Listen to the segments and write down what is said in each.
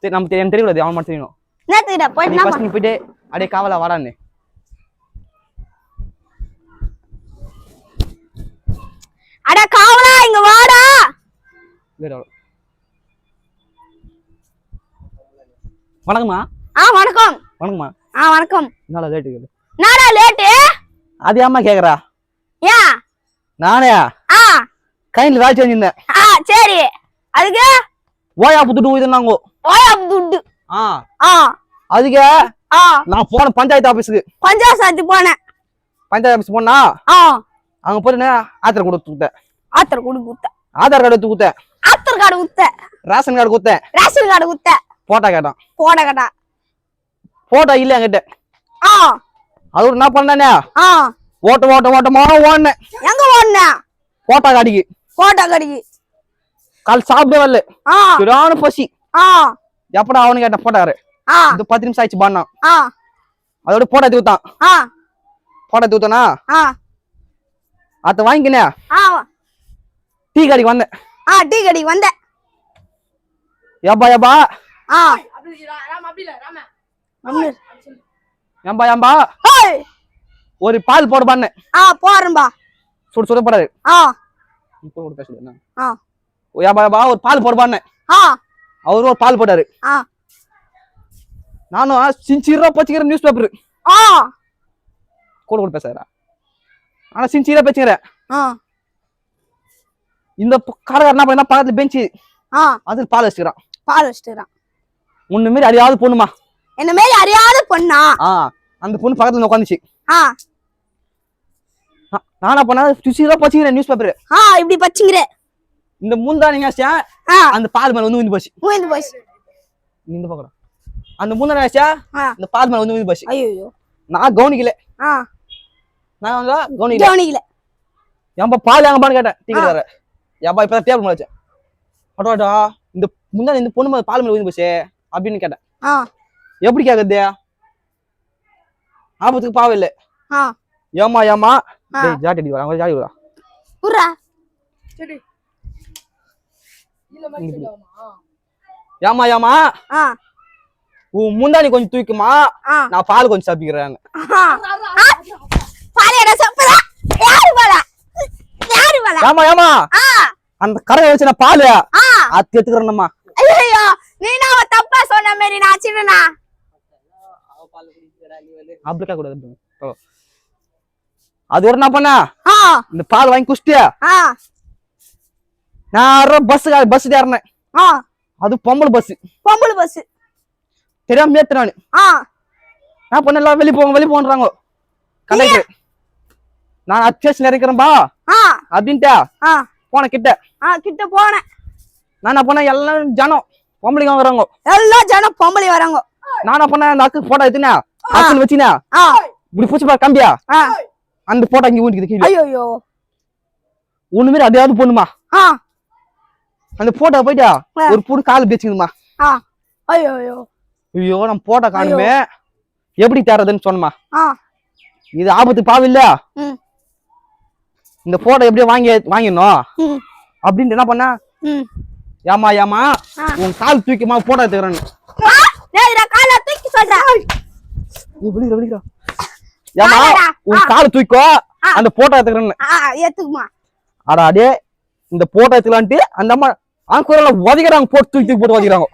நம்ம எனக்கு தெரியக்கூடாது, அவன் மட்டும் தெரியணும். என்ன தெரியல போயிட்டு ஃபர்ஸ்ட் நீ போயிட்டு அப்படியே காவலா வாடான்னு. அட காவலா இங்க வாடா. வணக்கம்மா. வணக்கம். வணக்கம்மா. வணக்கம். என்னடா லேட் கேளு. என்னடா லேட்? அது அம்மா கேக்குறா. ஏன்? நானே கையில வேலை செஞ்சிருந்தேன். சரி. அதுக்கு ஓயாப்பு துட்டு போயிதுன்னாங்க. ஓயாப்பு துட்டு? அதுக்கு நான் போன பஞ்சாயத்து ஆபீஸுக்கு. பஞ்சாயத்து போனேன். பஞ்சாயத்து ஆபீஸ் போனா அங்க போய் ஆதார் கார்டு கொடுத்தேன். ஆதார் கார்டு கொடுத்தேன். ஆதார் கார்டு எடுத்து கொடுத்தேன். ஆதார் கார்டு கொடுத்தேன். ரேஷன் கார்டு கொடுத்தேன். ரேஷன் கார்டு கொடுத்தேன். போட்டோ கேட்டான். போட்டோ கேட்டான். போட்டோ இல்ல என்கிட்ட. அது என்ன பண்ணானே ஓட்டமா ஓடுனேன். எங்க ஓடுன? போட்டோ காடிக்கு. போட்டோ காடிக்கு கால் சாப்பிடவே வரல. சரியான பசி. எப்படா அவனு கேட்ட போட்டாரு. இது 10 நிமிஷம் ஆயிடுச்சு பாண்ணா. அதோட போட்டோ எடுத்து கொடுத்தான். போட்டோ எடுத்து கொடுத்தானா அத வாங்கிக்கினே டீ கடைக்கு வந்தேன். டீ கடைக்கு வந்தேன். ஏம்பா ஏம்பா ஏம்பா ஏம்பா ஒரு பால் போட பண்ண. போறேன்பா. சுட சுட போடாது. ஏம்பா ஏம்பா ஒரு பால் போட பண்ண. அவரு ஒரு பால் போட்டாரு. நானும் சின்சியரா பச்சிக்கிறேன் நியூஸ் பேப்பர் கூட கூட பேசுறா. ஆனா சின்சியரா பச்சிக்கிறேன். இந்த கடைக்காரர் என்ன பண்ணா பக்கத்துல பெஞ்சு அது பால் வச்சுக்கிறான். பால் வச்சுக்கிறான். உன்ன மாரி அறியாத பொண்ணுமா. என்ன மாரி அறியாத பொண்ணா? அந்த பொண்ணு பக்கத்துல உட்காந்துச்சு. நானா பண்ணா சின்சியரா பச்சிக்கிறேன் நியூஸ் பேப்பர். இப்படி பச்சிக்கிற. இந்த முந்தானி அந்த பால் மேல வந்து போச்சு. இந்த பக்கம் அந்த முந்தானி இந்த பால் மேல வந்து போச்சு. ஐயோ நான் கவனிக்கல. நான் கவனிக்கல. ஏன்பா பால் எங்கப்பான்னு கேட்டேன். டீ கடைக்கார ஏன்பா இப்ப டேபிள் மேல வச்சேன். அடோடா இந்த முந்தானி இந்த பொண்ணு மேல பால் மேல வந்து போச்சு அப்படின்னு கேட்டேன். எப்படி கேக்குறது? ஆபத்துக்கு பாவம் இல்ல. ஏமா ஏமா ஜாட்டி அடி வரா ஜாடி வரா ஏமா ஏமா உன் முந்தானி கொஞ்சம் தூக்குமா, நான் பால் கொஞ்சம் சாப்பிக்கிறேன். ஏமா ஏமா அந்த கரையை வச்சு நான் பால் அது எடுத்துக்கிறேன்மா. நீ நான் தப்பா சொன்ன மாதிரி நான் சின்னனா அப்படிக்கா கூடாது. அது ஒரு என்ன பண்ண இந்த பால் வாங்கி குடிச்சிட்டியா நான் பஸ் ஏறினேன். அது பொம்பளை பஸ் தெரியாம ஏத்து நானு. நான் பண்ண எல்லாம் வெளியே போன்றாங்க கண்டக்டர். நான் அச்சேஷன் இறக்கிறேன்பா அப்படின்ட்டா போன கிட்ட போனேன். நான் பண்ண எல்லாம் ஜனம் பொம்பளைங்க வராங்க. எல்லாம் ஜனம் பொம்பளை வராங்க. நானா பண்ண அந்த அக்கு போட்டோ எடுத்துனா அக்குன்னு வச்சினா இப்படி பூச்சி பா கம்பியா அந்த போட்டோ இங்க ஊண்டிக்குது கீழே. ஐயோ ஒண்ணு மாரி அதையாவது பொண்ணுமா அந்த போட்டோ போயிட்டா ஒரு பொண்ணு கால் பேச்சுக்குதுமா. ஐயோ ஐயோ நம்ம போட்டோ காணுமே எப்படி தேர்றதுன்னு சொன்னமா. இது ஆபத்து பாவில்ல. இந்த போட்டோ எப்படியோ வாங்கிடணும் அப்படின்ட்டு என்ன பண்ண ஏமா ஏமா உன் கால் தூக்கிமா போட்டோ எடுத்துக்கிறேன்னு. ஏமா உன் கால் தூக்கோ அந்த போட்டோ எடுத்துக்கிறேன்னு. அடா அடே இந்த போட்டோ எடுத்துக்கலான்ட்டு அந்த அம்மா ஆங்கூரல உதைக்கிறாங்க. போட்டு தூக்கி போட்டு உதைக்கிறாங்க.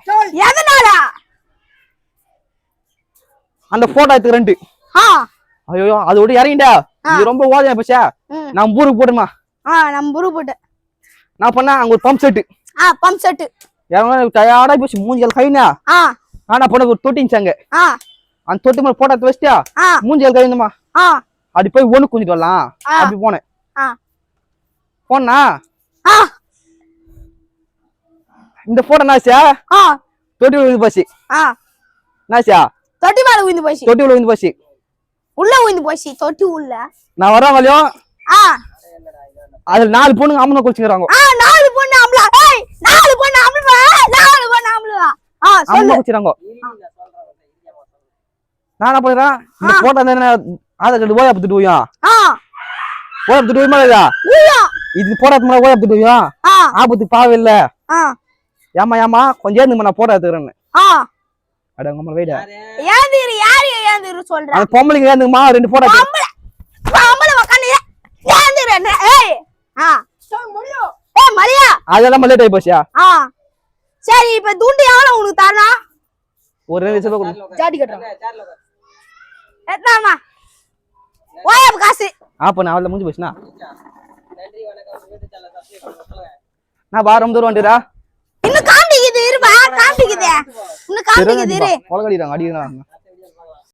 அந்த போட்டோ எடுத்துக்கிறேன்ட்டு. ஐயோ அதோட இறங்கிட்டா இது ரொம்ப ஓதையா போச்சா. நான் ஊருக்கு போட்டுமா. நம்ம ஊருக்கு போட்டு நான் பண்ண அங்க ஒரு பம்ப் செட்டு டயர்டா போச்சு. மூஞ்சிகள் கைனா ஆனா பண்ண ஒரு தொட்டிச்சாங்க. அந்த தொட்டி மேல போட்டோ எடுத்து வச்சிட்டியா மூஞ்சிகள் கைந்தமா அப்படி போய் ஒண்ணு குஞ்சிட்டு வரலாம் அப்படி போனேன். போனா இந்த போட்டோ நாச்சா தொட்டி விழுந்து போச்சு. நாச்சா தொட்டி மேல விழுந்து போச்சு. தொட்டி விழுந்து போச்சு. உள்ள விழுந்து போச்சு. தொட்டி உள்ள நான் வரேன் வலியும். அதுல 4 பொண்ணுங்க அம்மனை குளிச்சுக்கிறாங்க. 4 பொண்ணு அம்மலா. 4 பொண்ணு அம்மலா. 4 பொண்ணு அம்மலா. அம்மனை குளிச்சுறாங்க. நான் என்ன பண்றேன் இந்த போட்டோ என்ன ஆதார் கார்டு ஓயா பத்துட்டு போயா ஓயா பத்துட்டு போயுமா இது போடாத மாதிரி ஓயா பத்துட்டு போயா ஆபத்து பாவம் இல்ல. ஏமா ஏமா கொஞ்சம் நான் போட்டோ எடுத்துக்கிறேன்னு. அட உங்க அம்மா வெயிடா ஏந்திரு யாரு ஏந்திரு சொல்ற அந்த பொம்பளைங்க ஏந்துமா 2 போட்டோ பொம்பளை உட்காந்து ஏந்திரு என்ன ஏய் முடியும் ஏய் மரியா அதெல்லாம் லேட் ஆயி போச்சியா சரி இப்ப துண்டு எவ்வளவு உனக்கு தரணும் ஒரு 2 நிமிஷம் கூட ஜாடி கட்டறோம் எத்தனாமா ஓய் அப்ப காசு அப்ப நான் அவள முடிஞ்சு போச்சுனா நன்றி வணக்கம் வீட்டு சேனலை சப்ஸ்கிரைப் பண்ணுங்க நான் வாரம் தூரம் வந்துடா இன்னும் காமிக்குது இருப்பா காமிக்குது இன்னும் காமிக்குது இரு கொலகடிறாங்க அடிறாங்க